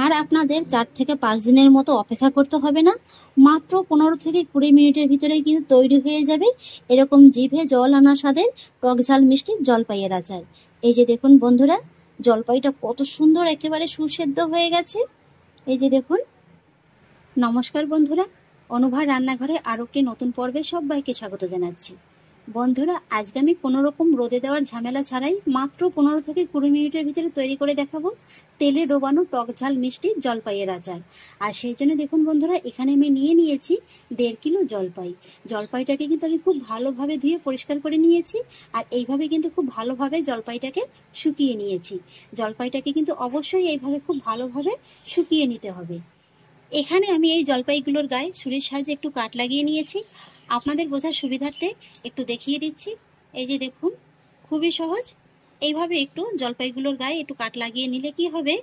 আর আপনাদের 4 থেকে 5 দিনের মতো অপেক্ষা করতে হবে না, মাত্র 15 থেকে 20 মিনিটের ভিতরেই কিন্তু তৈরি হয়ে যাবে এরকম জিভে জল আনা স্বাদের টক ঝাল মিষ্টি জলপাইয়ের আচার। এই যে দেখুন বন্ধুরা, জলপাইটা কত সুন্দর একেবারে সুসেদ্ধ হয়ে গেছে। এই যে দেখুন। নমস্কার বন্ধুরা, অনুভার রান্নাঘরে আরও একটি নতুন পর্বে সবাইকে স্বাগত জানাচ্ছি। বন্ধুরা, আজকে আমি কোনো রকম রোদে দেওয়ার ঝামেলা ছাড়াই মাত্র 15 থেকে 20 মিনিটের ভিতরে তৈরি করে দেখাবো তেলে ডোবানো টক ঝাল মিষ্টি জলপাইয়ের আচার। আর সেই জন্য দেখুন বন্ধুরা, এখানে আমি নিয়েছি 1.5 কিলো জলপাই। জলপাইটাকে কিন্তু আমি খুব ভালোভাবে ধুয়ে পরিষ্কার করে নিয়েছি, আর এইভাবে কিন্তু খুব ভালোভাবে জলপাইটাকে শুকিয়ে নিয়েছি। জলপাইটাকে কিন্তু অবশ্যই এইভাবে খুব ভালোভাবে শুকিয়ে নিতে হবে। এখানে আমি এই জলপাইগুলোর গায়ে ছুরির সাহায্যে একটু কাট লাগিয়ে নিয়েছি। আপনাদের বোঝার সুবিধার্থে একটু দেখিয়ে দিচ্ছি। এই যে দেখুন, খুবই সহজ। এইভাবে একটু জলপাইগুলোর গায়ে একটু কাট লাগিয়ে নিলে কি হবে,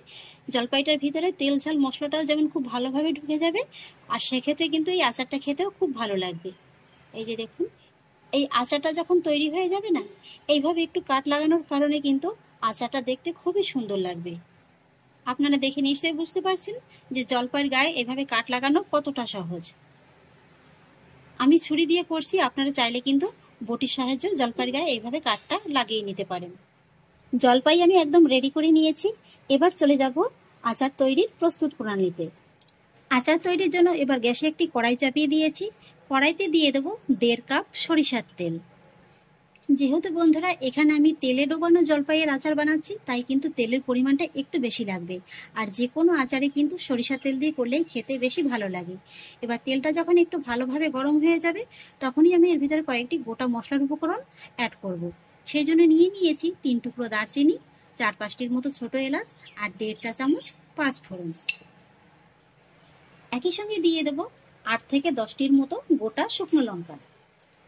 জলপাইটার ভিতরে তেল ঝাল মশলাটাও যেমন খুব ভালোভাবে ঢুকে যাবে, আর সেক্ষেত্রে কিন্তু এই আচারটা খেতেও খুব ভালো লাগবে। এই যে দেখুন, এই আচারটা যখন তৈরি হয়ে যাবে না, এইভাবে একটু কাট লাগানোর কারণে কিন্তু আচারটা দেখতে খুবই সুন্দর লাগবে। আপনারা দেখে নিশ্চয়ই বুঝতে পারছেন যে জলপাইয়ের গায়ে এভাবে কাট লাগানো কতটা সহজ। আমি ছুরি দিয়ে করছি, আপনারা চাইলে কিন্তু বটির সাহায্যে জলপাইয়ের গায়ে এইভাবে কাটটা লাগিয়ে নিতে পারেন। জলপাই আমি একদম রেডি করে নিয়েছি। এবার চলে যাব আচার তৈরির প্রস্তুত প্রণালীতে। আচার তৈরির জন্য এবার গ্যাসে একটি কড়াই চাপিয়ে দিয়েছি। কড়াইতে দিয়ে দেবো 1.5 কাপ সরিষার তেল। যেহেতু বন্ধুরা এখানে আমি তেলে ডোবানো জলপাইয়ের আচার বানাচ্ছি, তাই কিন্তু তেলের পরিমাণটা একটু বেশি লাগবে। আর যে কোনো আচারে কিন্তু সরিষার তেল দিয়ে করলেই খেতে বেশি ভালো লাগে। এবার তেলটা যখন একটু ভালোভাবে গরম হয়ে যাবে, তখনই আমি এর ভিতরে কয়েকটি গোটা মশলার উপকরণ অ্যাড করব। সেই জন্য নিয়েছি 3 টুকরো দারচিনি, 4-5টির মতো ছোট এলাচ, আর 1.5 চা চামচ 5 ফোড়ন। একই সঙ্গে দিয়ে দেবো 8 থেকে 10টির মতো গোটা শুকনো লঙ্কা।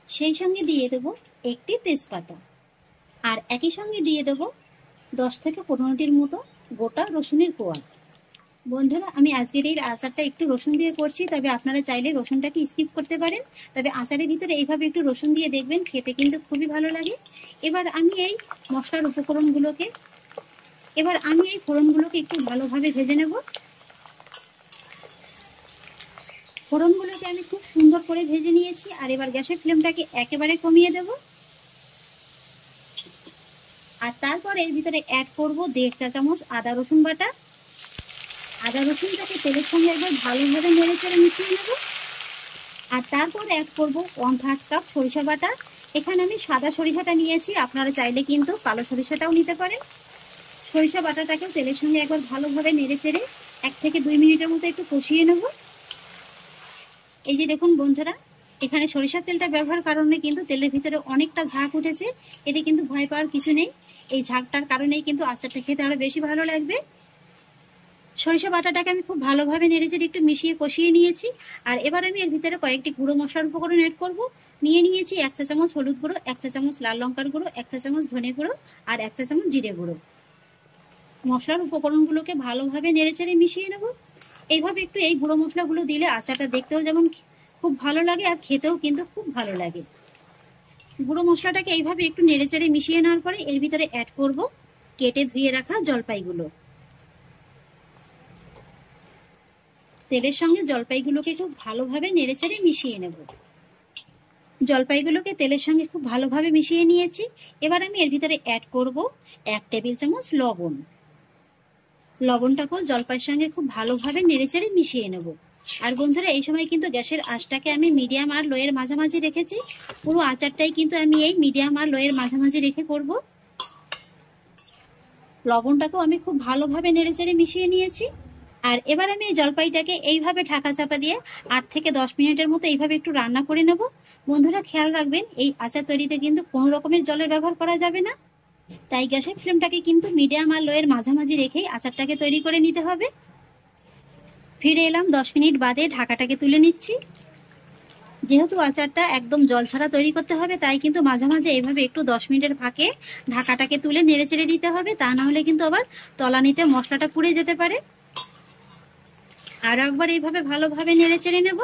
সেই সঙ্গে দিয়ে দেবো একটি তেজপাতা, আর একই সঙ্গে দিয়ে দেবো 10 থেকে 15টির মতো গোটা রসুনের কোয়া। বন্ধুরা, আমি আজকের এই আচারটা একটু রসুন দিয়ে করছি, তবে আপনারা চাইলে রসুনটাকে স্কিপ করতে পারেন। তবে আচারের ভিতরে এইভাবে একটু রসুন দিয়ে দেখবেন, খেতে কিন্তু খুবই ভালো লাগে। এবার আমি এই মশলার উপকরণগুলোকে ফোড়নগুলোকে একটু ভালোভাবে ভেজে নেব। ফোড়নগুলোকে আমি খুব সুন্দর করে ভেজে নিয়েছি, আর এবার গ্যাসের ফ্লেমটাকে একেবারে কমিয়ে দেব। আর তারপর এর ভিতরে অ্যাড করব 1.5 চা চামচ আদা রসুন বাটা। আদা রসুনটাকে তেলের সঙ্গে একবার ভালোভাবে নেড়ে চেড়ে মিশিয়ে নেব। আর তারপর অ্যাড করব 1/2 কাপ সরিষা বাটা। এখানে আমি সাদা সরিষাটা নিয়েছি, আপনারা চাইলে কিন্তু কালো সরিষাটাও নিতে পারেন। সরিষা বাটাটাকেও তেলের সঙ্গে একবার ভালোভাবে নেড়ে চেড়ে 1 থেকে 2 মিনিটের মতো একটু কষিয়ে নেব। এই যে দেখুন বন্ধুরা, এখানে সরিষার তেলটা ব্যবহার কারণে কিন্তু তেলের ভিতরে অনেকটা ঝাঁক উঠেছে। এতে কিন্তু ভয় পাওয়ার কিছু নেই, এই ঝাঁকটার কারণেই কিন্তু আচারটা খেতে আরো বেশি ভালো লাগবে। সরিষা বাটাটাকে আমি খুব ভালোভাবে নেড়েচেড়ে একটু মিশিয়ে কষিয়ে নিয়েছি। আর এবার আমি এর ভিতরে কয়েকটি গুঁড়ো মশলার উপকরণ অ্যাড করব। নিয়েছি 1 চা চামচ হলুদ গুঁড়ো, 1 চা চামচ লাল লঙ্কার গুঁড়ো, 1 চা চামচ ধনে গুঁড়ো, আর 1 চা চামচ জিরে গুঁড়ো। মশলার উপকরণগুলোকে ভালোভাবে নেড়েচেড়ে মিশিয়ে নেব। এইভাবে একটু এই গুঁড়ো মশলাগুলো দিলে আচারটা দেখতেও যেমন খুব ভালো লাগে, আর খেতেও কিন্তু খুব ভালো লাগে। গুঁড়ো মশলাটাকে এইভাবে একটু নেড়েচেড়ে মিশিয়ে নেওয়ার পরে এর ভিতরে অ্যাড করব কেটে ধুয়ে রাখা জলপাইগুলো। তেলের সঙ্গে জলপাইগুলোকে খুব ভালোভাবে নেড়েচেড়ে মিশিয়ে নেব। জলপাইগুলোকে তেলের সঙ্গে খুব ভালোভাবে মিশিয়ে নিয়েছি। এবার আমি এর ভিতরে অ্যাড করব 1 টেবিল চামচ লবণ। লবণটাকেও জলপাইয়ের সঙ্গে খুব ভালোভাবে নেড়েচেড়ে মিশিয়ে নেব। আর বন্ধুরা, এই সময় কিন্তু গ্যাসের আঁচটাকে আমি মিডিয়াম আর লোয়ের মাঝামাঝি রেখেছি। পুরো আচারটাই কিন্তু আমি এই মিডিয়াম আর লোয়ের মাঝামাঝি রেখে করব। লবণটাকেও আমি খুব ভালোভাবে নেড়েচেড়ে মিশিয়ে নিয়েছি। আর এবার আমি এই জলপাইটাকে এইভাবে ঢাকা চাপা দিয়ে 8 থেকে 10 মিনিটের মতো এইভাবে একটু রান্না করে নেব। বন্ধুরা, খেয়াল রাখবেন এই আচার তৈরিতে কিন্তু কোনো রকমের জলের ব্যবহার করা যাবে না, তাই গ্যাসের ফ্লেমটাকে কিন্তু মিডিয়াম আর লোয়ের মাঝামাঝি রেখেই আচারটাকে তৈরি করে নিতে হবে। ফিরে এলাম 10 মিনিট বাদে, ঢাকাটাকে তুলে নিচ্ছি। যেহেতু আচারটা একদম জল ছাড়া তৈরি করতে হবে, তাই কিন্তু মাঝে মাঝে এইভাবে একটু 10 মিনিটের ফাঁকে ঢাকাটাকে তুলে নেড়েচেড়ে দিতে হবে, তা না হলে কিন্তু আবার তলানিতে মশলাটা পুড়ে যেতে পারে। আর একবার এইভাবে ভালোভাবে নেড়েচেড়ে নেব।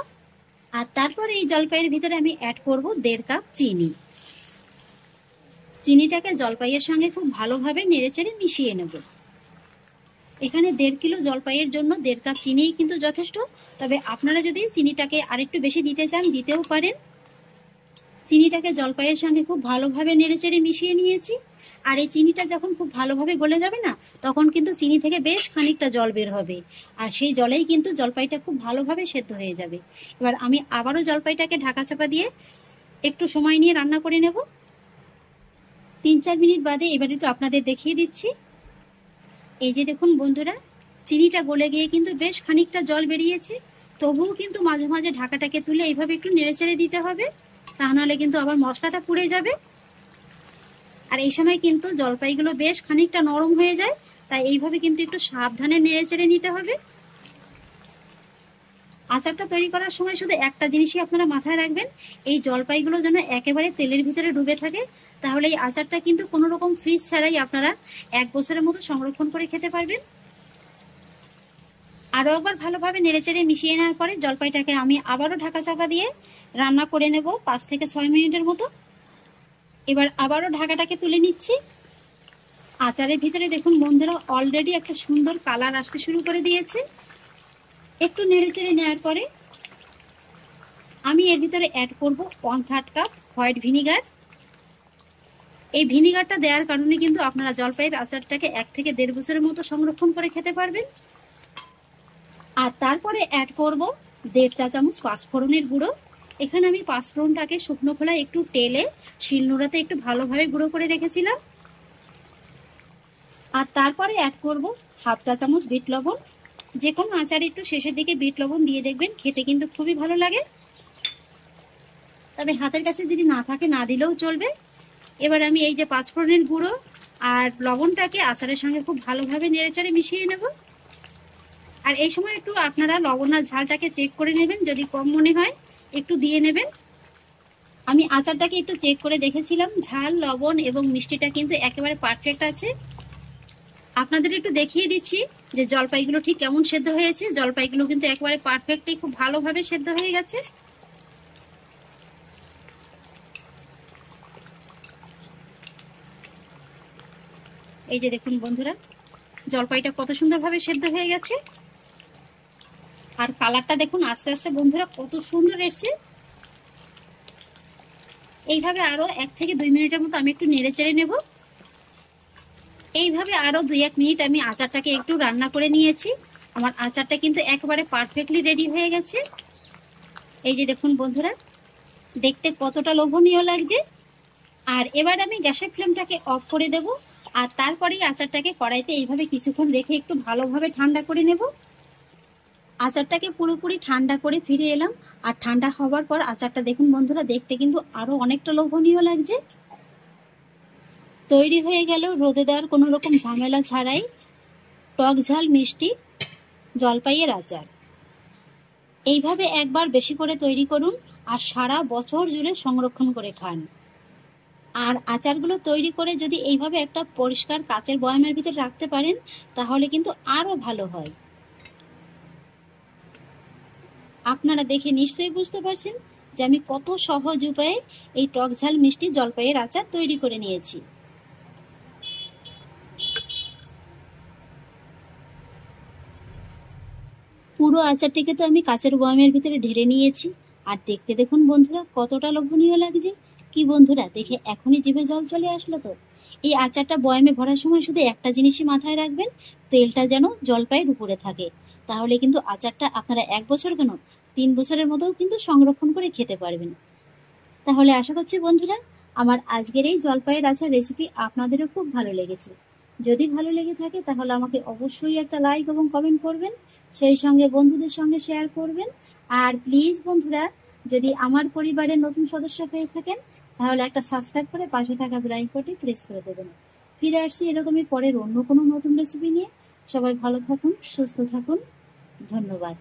আর তারপর এই জলপাইয়ের ভিতরে আমি অ্যাড করব 1.5 কাপ চিনি। চিনিটাকে জলপাইয়ের সঙ্গে খুব ভালোভাবে নেড়েচেড়ে মিশিয়ে নেব। এখানে 1.5 কিলো জলপাইয়ের জন্য 1.5 কাপ চিনিই কিন্তু যথেষ্ট। তবে আপনারা যদি চিনিটাকে আরেকটু বেশি দিতে চান দিতেও পারেন। চিনিটাকে জলপাইয়ের সঙ্গে খুব ভালোভাবে নেড়েচেড়ে মিশিয়ে নিয়েছি। আর এই চিনিটা যখন খুব ভালোভাবে গলে যাবে না, তখন কিন্তু চিনি থেকে বেশ খানিকটা জল বের হবে, আর সেই জলেই কিন্তু জলপাইটা খুব ভালোভাবে সেদ্ধ হয়ে যাবে। এবার আমি আবারও জলপাইটাকে ঢাকা চাপা দিয়ে একটু সময় নিয়ে রান্না করে নেব। 3-4 মিনিট বাদে এবার একটু আপনাদের দেখিয়ে দিচ্ছি। এই যে দেখুন বন্ধুরা, চিনিটা গলে গিয়ে কিন্তু বেশ খানিকটা জল বেরিয়েছে। তবুও কিন্তু মাঝে মাঝে ঢাকাটাকে তুলে এইভাবে একটু নেড়েচেড়ে দিতে হবে, তা নাহলে কিন্তু আবার মশলাটা পুড়ে যাবে। আর এই সময় কিন্তু জলপাইগুলো বেশ খানিকটা নরম হয়ে যায়, তাই এইভাবে কিন্তু একটু সাবধানে নেড়েচেড়ে নিতে হবে। আচারটা তৈরি করার সময় শুধু একটা জিনিসই আপনারা মাথায় রাখবেন, এই জলপাইগুলো যেন একেবারে তেলের ভিতরে ডুবে থাকে, তাহলে এই আচারটা কিন্তু কোনো রকম ফ্রিজ ছাড়াই আপনারা 1 বছরের মতো সংরক্ষণ করে খেতে পারবেন। আরও একবার ভালোভাবে নেড়েচেড়ে মিশিয়ে নেওয়ার পরে জলপাইটাকে আমি আবারও ঢাকা চাপা দিয়ে রান্না করে নেব 5 থেকে 6 মিনিটের মতো। এবার আবারও ঢাকাটাকে তুলে নিচ্ছি। আচারের ভিতরে দেখুন বন্ধুরা, অলরেডি একটা সুন্দর কালার আসতে শুরু করে দিয়েছে। একটু নেড়েচেড়ে নেওয়ার পরে আমি এর ভিতরে অ্যাড করব 1/3 কাপ হোয়াইট ভিনিগার। এই ভিনিগারটা দেওয়ার কারণে কিন্তু আপনারা জলপাইয়ের আচারটাকে 1 থেকে 1.5 বছরের মতো সংরক্ষণ করে খেতে পারবেন। আর তারপরে অ্যাড করব 1.5 চা চামচ পাঁচফোড়নের গুঁড়ো। এখানে আমি পাঁচফোড়নটাকে শুকনো খোলায় একটু তেলে শিলনোড়াতে একটু ভালোভাবে গুঁড়ো করে রেখেছিলাম। আর তারপরে অ্যাড করব 1/2 চা চামচ বিট লবণ। যে কোনো আচারে একটু শেষের দিকে বিট লবণ দিয়ে দেখবেন, খেতে কিন্তু খুবই ভালো লাগে। তবে হাতের কাছে যদি না থাকে না দিলেও চলবে। এবার আমি এই যে পাঁচফোড়নের গুঁড়ো আর লবণটাকে আচারের সঙ্গে খুব ভালোভাবে নেড়েচেড়ে মিশিয়ে নেব। আর এই সময় একটু আপনারা লবণ আর ঝালটাকে চেক করে নেবেন, যদি কম মনে হয় একটু দিয়ে নেবেন। আমি আচারটাকে একটু চেক করে দেখেছিলাম, ঝাল, লবণ এবং মিষ্টিটা কিন্তু একেবারে পারফেক্ট আছে। আপনাদের একটু দেখিয়ে দিচ্ছি যে জলপাইগুলো ঠিক কেমন সেদ্ধ হয়েছে। জলপাইগুলো কিন্তু একেবারে পারফেক্টলি খুব ভালোভাবে সেদ্ধ হয়ে গেছে। এই যে দেখুন বন্ধুরা, জলপাইটা কত সুন্দরভাবে সেদ্ধ হয়ে গেছে। আর কালারটা দেখুন আস্তে আস্তে বন্ধুরা কত সুন্দর এসছে। এইভাবে আরো 1 থেকে 2 মিনিটের মতো আমি একটু নেড়েচেড়ে নেব। এইভাবে আরো 2-1 মিনিট আমি আচারটাকে একটু রান্না করে নিয়েছি। আমার আচারটা কিন্তু একেবারে পারফেক্টলি রেডি হয়ে গেছে। এই যে দেখুন বন্ধুরা, দেখতে কতটা লোভনীয় লাগছে। আর এবার আমি গ্যাসের ফ্লেমটাকে অফ করে দেব। আর তারপরেই আচারটাকে কড়াইতে এইভাবে কিছুক্ষণ রেখে একটু ভালোভাবে ঠান্ডা করে নেব। আচারটাকে পুরোপুরি ঠান্ডা করে ফিরে এলাম। আর ঠান্ডা হওয়ার পর আচারটা দেখুন বন্ধুরা, দেখতে কিন্তু আরো অনেকটা লোভনীয় লাগছে। তৈরি হয়ে গেল রোদে দেওয়ার কোনো রকম ঝামেলা ছাড়াই টক ঝাল মিষ্টি জলপাইয়ের আচার। এইভাবে একবার বেশি করে তৈরি করুন আর সারা বছর জুড়ে সংরক্ষণ করে খান। আর আচারগুলো তৈরি করে যদি এইভাবে একটা পরিষ্কার কাচের বয়ামের ভিতরে রাখতে পারেন, তাহলে কিন্তু আরো ভালো হয়। আপনারা দেখে নিশ্চয়ই বুঝতে পারছেন যে আমি কত সহজ উপায়ে এই টক ঝাল মিষ্টি জলপাইয়ের আচার তৈরি করে নিয়েছি। পুরো আচারটিকে তো আমি কাচের বয়ামের ভিতরে ঢেলে নিয়েছি। আর দেখতে দেখুন বন্ধুরা কতটা লোভনীয় লাগছে। কি বন্ধুরা, দেখে এখনই জিভে জল চলে আসলো তো। এই আচারটা বয়ামে ভরার সময় শুধু একটা জিনিসই মাথায় রাখবেন, তেলটা যেন জলপাইয়ের উপরে থাকে। তাহলে কিন্তু আচারটা আপনারা 1 বছর কেন 3 বছরের মতোও কিন্তু সংরক্ষণ করে খেতে পারবেন। তাহলে আশা করছি বন্ধুরা, আমার আজকের এই জলপাইয়ের আচার রেসিপি আপনাদেরও খুব ভালো লেগেছে। যদি ভালো লেগে থাকে তাহলে আমাকে অবশ্যই একটা লাইক এবং কমেন্ট করবেন, সেই সঙ্গে বন্ধুদের সঙ্গে শেয়ার করবেন। আর প্লিজ বন্ধুরা, যদি আমার পরিবারের নতুন সদস্য হয়ে থাকেন তাহলে একটা সাবস্ক্রাইব করে পাশে থাকা বেল আইকনটি প্রেস করে দেবেন। ফিরে আসছি এরকমই পরের অন্য কোনো নতুন রেসিপি নিয়ে। সবাই ভালো থাকুন, সুস্থ থাকুন, ধন্যবাদ।